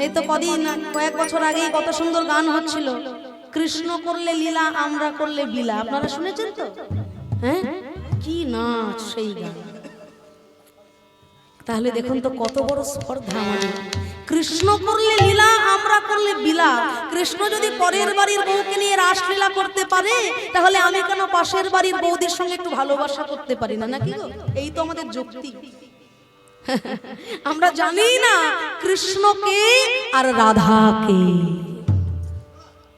এই তো কদিন কয়েক বছর আগেই কত সুন্দর গান হচ্ছিল, কৃষ্ণ করলে লীলা আমরা করলে বিলা। আপনারা শুনেছেন তো? হ্যাঁ, কি নাচ সেই গান। তাহলে দেখুন তো কত বড় স্পর্ধা আমাদের। কৃষ্ণ করলে লীলা আমরা করলে বিলা। কৃষ্ণ যদি পরের বাড়ির বউকে নিয়ে রাসলীলা করতে পারে, তাহলে আমি কেন পাশের বাড়ির বউদের সঙ্গে একটু ভালোবাসা করতে পারি না? নাকি গো? এই তো আমাদের যুক্তি। আমরা জানি না কৃষ্ণকে আর রাধাকে।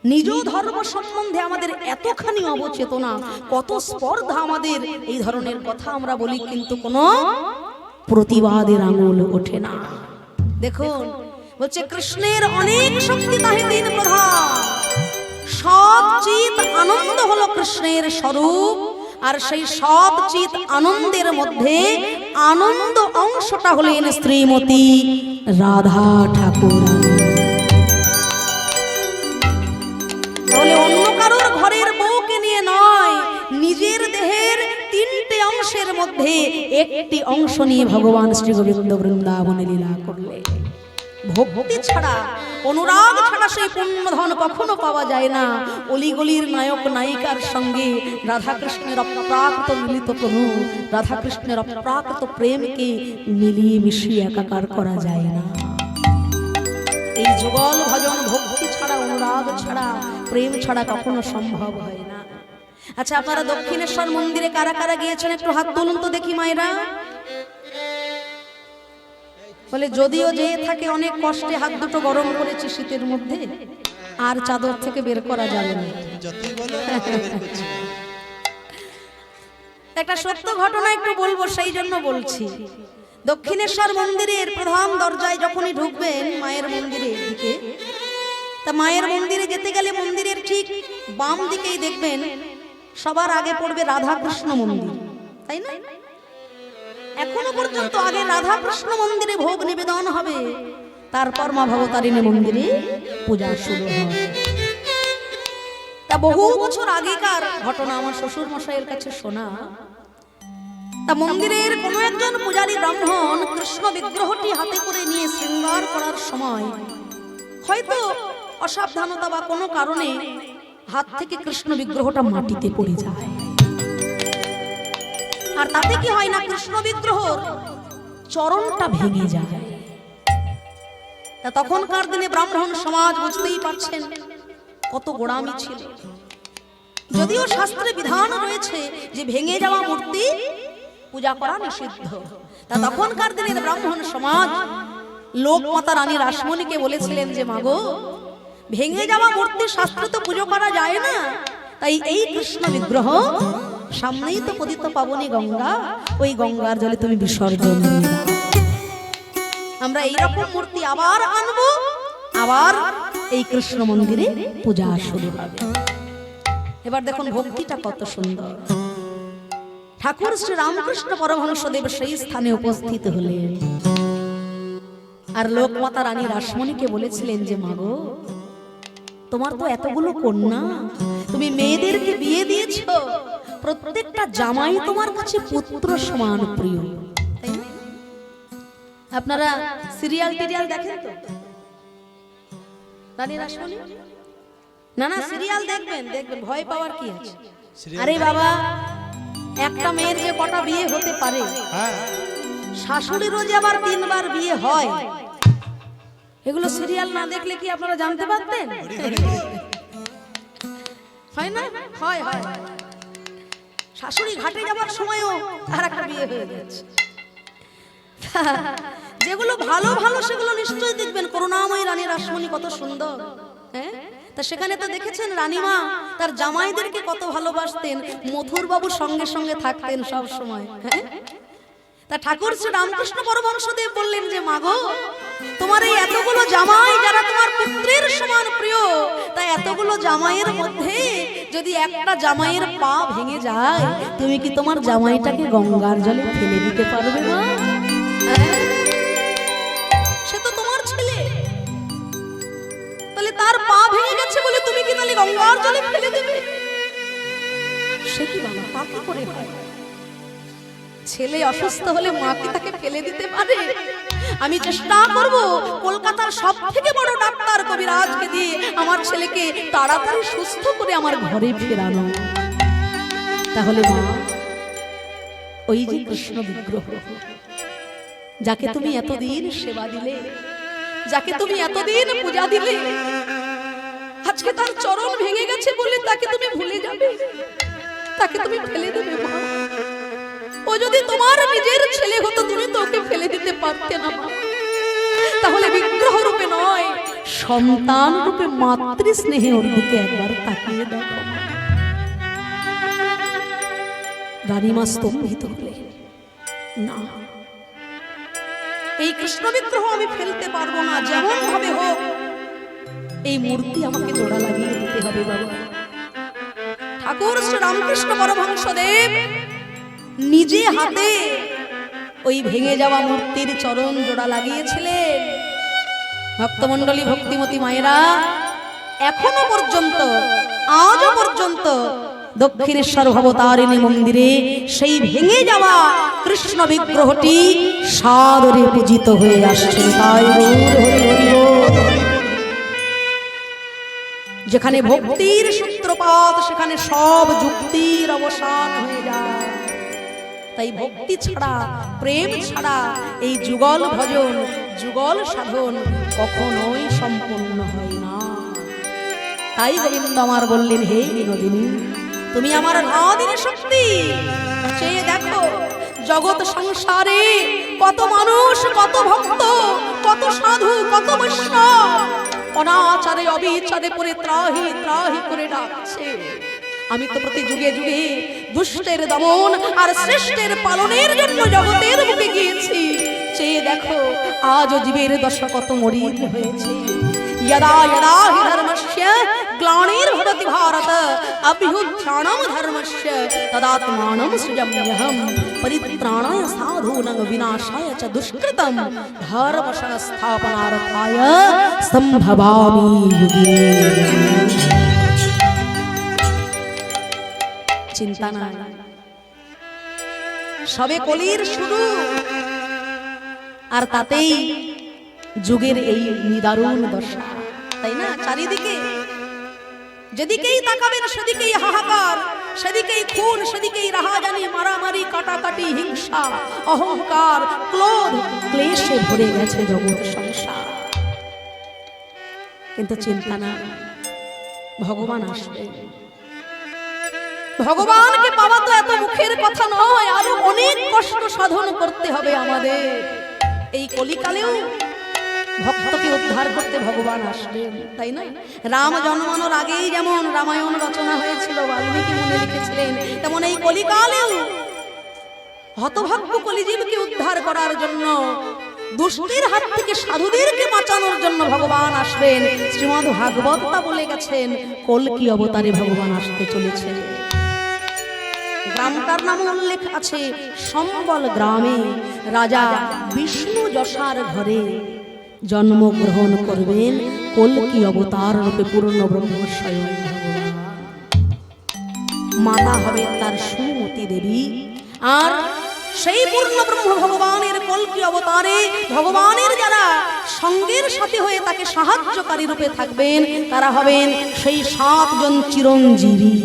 নিজ ধর্ম সম্বন্ধে আমাদের এতখানি অবচেতনা, কত স্পর্ধা আমাদের। এই ধরনের কথা আমরা বলি কিন্তু কোনো প্রতিবাদের আঙুল ওঠে না। দেখুন বলছে কৃষ্ণের অনেক শক্তি তাহে তিন প্রধান। সৎ চিত আনন্দ হলো কৃষ্ণের স্বরূপ, আর সেই সৎ চিত আনন্দের মধ্যে আনন্দ অংশটা হলেন শ্রীমতী রাধা ঠাকুর। তাহলে অন্য কারোর ঘরের বউকে নিয়ে নয়, নিজের দেহের তিনটে অংশের মধ্যে একটি অংশ নিয়ে ভগবান শ্রী গোবিন্দ বৃন্দাবনে লীলা করলে। ভক্তি ছাড়া, অনুরাগ ছাড়া সেই পুণ্যধন কখনো পাওয়া যায় না। অলিগলির নায়ক নায়িকার সঙ্গে রাধাকৃষ্ণের অপ্রাকৃত মিলিত প্রভু, রাধাকৃষ্ণের অপ্রাকৃত প্রেমকে মিলিয়ে মিশিয়ে একাকার করা যায় না। এই যুগল ভজন ভক্তি ছাড়া, অনুরাগ ছাড়া, প্রেম ছাড়া কখনো সম্ভব হয় না। আচ্ছা, আপনারা দক্ষিণেশ্বর মন্দিরে কারা কারা গিয়েছেন একটু হাত তুলুন তো দেখি মায়েরা। বলে যদিও যেয়ে থাকে অনেক কষ্টে হাত দুটো গরম করেছি শীতের মধ্যে। আর চাদর থেকে বের করা যাবে না।
যতই বলো আমি বের করছি না।
একটা সত্য ঘটনা একটু বলবো, সেই জন্য বলছি। দক্ষিণেশ্বর মন্দিরের প্রধান দরজায় যখনই ঢুকবেন মায়ের মন্দিরের দিকে, তা মায়ের মন্দিরে যেতে গেলে মন্দিরের ঠিক বাম দিকেই দেখবেন সবার আগে পড়বে রাধা কৃষ্ণ মন্দির, তাই না? এখনো পর্যন্ত আগে রাধা কৃষ্ণ মন্দিরে ভোগ নিবেদন হবে, তারপর মা ভবতারিণী মন্দিরে পূজা শুরু হবে। তা বহু বছর আগেকার ঘটনা, আমার শ্বশুর মশাইয়ের কাছে শোনা। তা মন্দিরের কোন একজন পূজারী ব্রাহ্মণ কৃষ্ণ বিগ্রহটি হাতে করে নিয়ে শৃঙ্গার করার সময় হয়তো অসাবধানতা বা কোনো কারণে হাত থেকে কৃষ্ণ বিগ্রহটা মাটিতে পড়ে যায়। আর তাতে কি হয় না, কৃষ্ণ বিগ্রহর চরণটা ভেঙে যায়। তা তখনকার দিনে ব্রাহ্মণ সমাজ, বুঝতেই পারছেন কত গোড়ামি ছিল। যদিও শাস্ত্রে বিধান রয়েছে যে ভেঙে যাওয়া মূর্তি পূজা করা নিষিদ্ধ, তা তখনকার দিনের ব্রাহ্মণ সমাজ লোকমাতা রানী রাসমণিকে বলেছিলেন যে মাগো, ভেঙে যাওয়া মূর্তি শাস্ত্রে তো পুজো করা যায় না, তাই এই কৃষ্ণ বিগ্রহ সামনেই তো পতিত পাবনী গঙ্গা, ওই গঙ্গার জলে তুমি বিসর্জন দিয়ে দাও। আমরা এইরকম মূর্তি আবার আনবো, আবার এই কৃষ্ণ মন্দিরে পূজা শুরু হবে। এবার দেখুন ভক্তিটা কত সুন্দর। ঠাকুর শ্রী রামকৃষ্ণ পরমহংসদেব সেই স্থানে উপস্থিত হলেন, আর লোকমাতা রানী রাসমণিকে বলেছিলেন যে মাগো, তোমার তো এতগুলো কন্যা, তুমি মেয়েদেরকে বিয়ে দিয়েছো, প্রত্যেকটা জামাই তোমার কাছে পুত্র সমান প্রিয়, তাই না? আপনারা সিরিয়াল টিরিয়াল দেখেন তো? রানী রাসমণি না না সিরিয়াল দেখবেন, দেখবেন, ভয় পাওয়ার কি আছে? আরে বাবা, একটা মেয়ের যে কটা বিয়ে হতে পারে, শাশুড়িরও যে আবার 3 বার বিয়ে হয়, এগুলো সিরিয়াল না দেখলে কি আপনারা জানতে পারতেন? হয় না? হয় হয়। শাশুড়ি ঘাটে যাবার সময়ও আর একটা বিয়ে হয়ে যাচ্ছে। যেগুলো ভালো ভালো সেগুলো নিশ্চয়ই দেখবেন। করুণাময়ী রানী রাসমণি কত সুন্দর, হ্যাঁ? তা সেখানে তো দেখেছেন রানীমা তার জামাইদেরকে কত ভালোবাসতেন, মথুর বাবু সঙ্গে সঙ্গে থাকতেন সব সময়, হ্যাঁ? তা ঠাকুর শ্রী রামকৃষ্ণ পরমহংসদেব বললেন যে মাগো, তোমার এই এতগুলো জামাই যারা তোমার পুত্রের সমান প্রিয়, তাই এতগুলো জামাইয়ের মধ্যে যদি একটা জামাইয়ের পা ভেঙে যায়, তুমি কি তোমার জামাইটাকে গঙ্গার জলে ফেলে দিতে পারবে না? সে তো তোমার ছেলে, তাহলে তার পা ভেঙে গেছে বলে তুমি কি তাহলে গঙ্গার জলে ফেলে দেবে? সে কি বাবা, তা কি করে হয়? ছেলে অসুস্থ হলে মা কি তাকে ফেলে দিতে পারে? আমি চেষ্টা করব কলকাতার সবথেকে বড় ডাক্তার কবিরাজকে দিয়ে আমার ছেলেকে তাড়াতাড়ি সুস্থ করে আমার ঘরে ফেরানো। তাহলে মা, ওই যে কৃষ্ণ বিগ্রহ, যাকে তুমি এতদিন সেবা দিলে, যাকে তুমি এতদিন পূজা দিলে, আজকে তার চরণ ভেঙে গেছে বলে তাকে তুমি ভুলে যাবে, তাকে তুমি ফেলে দেবে? মা, ও যদি তোমার নিজের ছেলে হতো, তুমি তো ওকে ফেলে দিতে পারতে না মা। তাহলে বিগ্রহ রূপে নয়, সন্তান রূপে মাতৃ স্নেহে ওর দিকে একবার তাকিয়ে দেখো। রানীমা স্তম্ভিত হলে, না, এই কৃষ্ণ বিগ্রহ আমি ফেলতে পারবো না, যেমন ভাবে হোক এই মূর্তি আমাকে জোড়া লাগিয়ে দিতে হবে বাবা। ঠাকুর শ্রী রামকৃষ্ণ পরমহংসদেব নিজে হাতে ওই ভেঙে যাওয়া মূর্তির চরণ জোড়া লাগিয়েছিলেন। ভক্তমণ্ডলী, ভক্তিমতী মায়েরা, এখনো পর্যন্ত, আজও পর্যন্ত দক্ষিণেশ্বর ভবতারিণী মন্দিরে সেই ভেঙে যাওয়া কৃষ্ণ বিগ্রহটি সাদরে পূজিত হয়ে আসছে। তাই যেখানে ভক্তির সূত্রপাত, সেখানে সব যুক্তির অবসান হয়ে যায়। তাই ভক্তি ছাড়া, প্রেম ছাড়া এই যুগল ভজন, যুগল সাধন কখনোই সম্পূর্ণ হয় না। তাই গোবিন্দ আমার বললেন, হে বিনোদিনী, তুমি আমার নাদিনী শক্তি, চেয়ে দেখো জগৎ সংসারে কত মানুষ, কত ভক্ত, কত সাধু, কত বৈষ্ণব অনাচারে অবিচারে পরে ত্রাহি ত্রাহি করে ডাকছে। আমি তো প্রতি যুগে যুগে দুষ্টের দমন আর শ্রেষ্ঠের পালনের জন্য জগতের বুকে গিয়েছি। চেয়ে দেখো আজ জীবের দশা কত মরিল হয়েছে। यदा यदा हि धर्मस्य ग्लानिर्भवति भारत अभ्युत्थानं धर्मस्य तदात्मानं सृजाम्यहं परित्राणाय साधूनां विनाशाय च दुष्कृतं धर्म संस्थापनार्थाय संभवामि युगे। चिंता নাই, সবে কলির শুরু, আর তাতেই যুগের এই নিদারুণ দশা, তাই না? চারিদিকে যেদিকেই তাকাবেন সেদিকেই হাহাকার, সেদিকেই খুন, সেদিকেই রাহাজানি, মারামারি, কাটাকাটি, হিংসা, অহংকার, ক্রোধ, ক্লেশে ভরে গেছে জগৎ সংসার। কিন্তু চিন্তা না, ভগবান আসবে। ভগবানকে পাওয়া তো এত মুখের কথা নয়, আরো অনেক কষ্ট সাধন করতে হবে আমাদের। এই কলিকালেও ভক্তকে উদ্ধার করতে ভগবান আসবেন, তাই না? রাম জন্মানোর আগেই যেমন রামায়ণ রচনা হয়েছিল, বাল্মীকি মুনি লিখেছিলেন, তেমন এই কলিকালেও হতভাগ্য কলিজীবকে উদ্ধার করার জন্য, দুষ্টের হাত থেকে সাধুদেরকে বাঁচানোর জন্য ভগবান আসবেন। শ্রীমদ্ ভাগবত তা বলে গেছেন, কল্কি অবতারে ভগবান আসতে চলেছে। গ্রামটার নাম উল্লেখ আছে সম্বল গ্রামে, রাজা বিষ্ণু যশার ঘরে জন্মগ্রহণ করবেন কল্কি অবতার রূপে পূর্ণ ব্রহ্ম স্বয়ং ভগবান। মাতা হবে তার সুমতি দেবী, আর সেই পূর্ণ ব্রহ্ম ভগবানের কল্কি অবতারে ভগবানের যারা সঙ্গের সাথে হয়ে তাকে সাহায্যকারী রূপে থাকবেন, তারা হবেন সেই 7 জন চিরঞ্জীবী।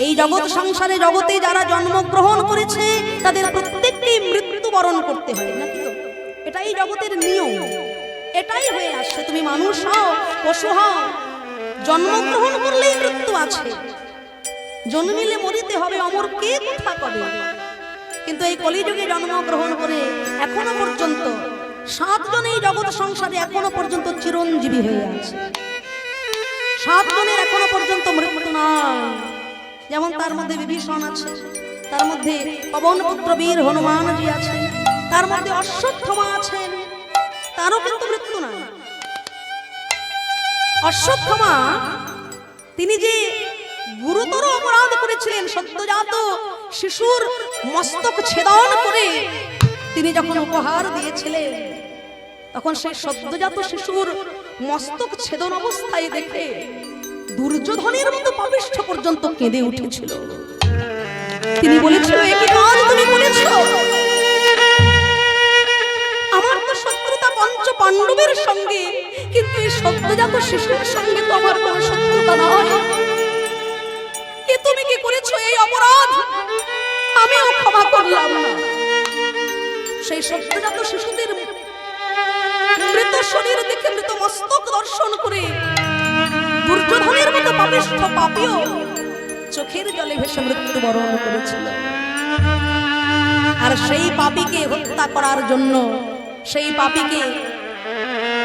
এই জগৎ সংসারে জগতে যারা জন্মগ্রহণ করেছে তাদের প্রত্যেককেই মৃত্যুবরণ করতে হয়, নাকি তো? এটাই জগতের নিয়ম, এটাই হয়ে আসছে। তুমি মানুষ হও, পশু হও, জন্মগ্রহণ করলেই মৃত্যু আছে। জন্মিলে মরিতে হবে, অমর কে কথা কবে। কিন্তু এই কলিযুগে জন্মগ্রহণ করে এখনো পর্যন্ত 7 জন এই জগৎ সংসারে এখনো পর্যন্ত চিরঞ্জীবী হয়ে আছে। 7 জনের এখনো পর্যন্ত মৃত্যু নাই। যেমন তার মধ্যে বিভীষণ আছে, তার মধ্যে পবন পুত্র বীর হনুমানজি আছে, তার মধ্যে অশ্বত্থমা আছেন, তারও কিন্তু মৃত্যু নাই। অশ্বত্থমা তিনি যে গুরুতর অপরাধ করেছিলেন, সদ্যজাত শিশুর মস্তক ছেদন করে তিনি যখন উপহার দিয়েছিলেন, তখন সেই সদ্যজাত শিশুর মস্তক ছেদন অবস্থায় দেখে দুর্যোধনের মতো পাপিষ্ঠ পর্যন্ত কেঁদে উঠেছিল। তিনি বলেছিল, এ কি কাজ তুমি করেছ? আমার তো শত্রুতা পঞ্চ পাণ্ডবের সঙ্গে, কিন্তু এই সদ্যজাত শিশুর সঙ্গে তো আমার কোনো শত্রুতা নয়। এ তুমি কি করেছ? এই অপরাধ আমিও ক্ষমা করলাম না। সেই সদ্যজাত শিশুদের মৃত শরীর দেখে, মৃত মস্তক দর্শন করে দুর্যোধনের মতো পাপিষ্ঠ পাপীও চোখের জলে ভেসে মৃত্যুবরণ করেছিল। আর সেই পাপীকে হত্যা করার জন্য, সেই পাপীকে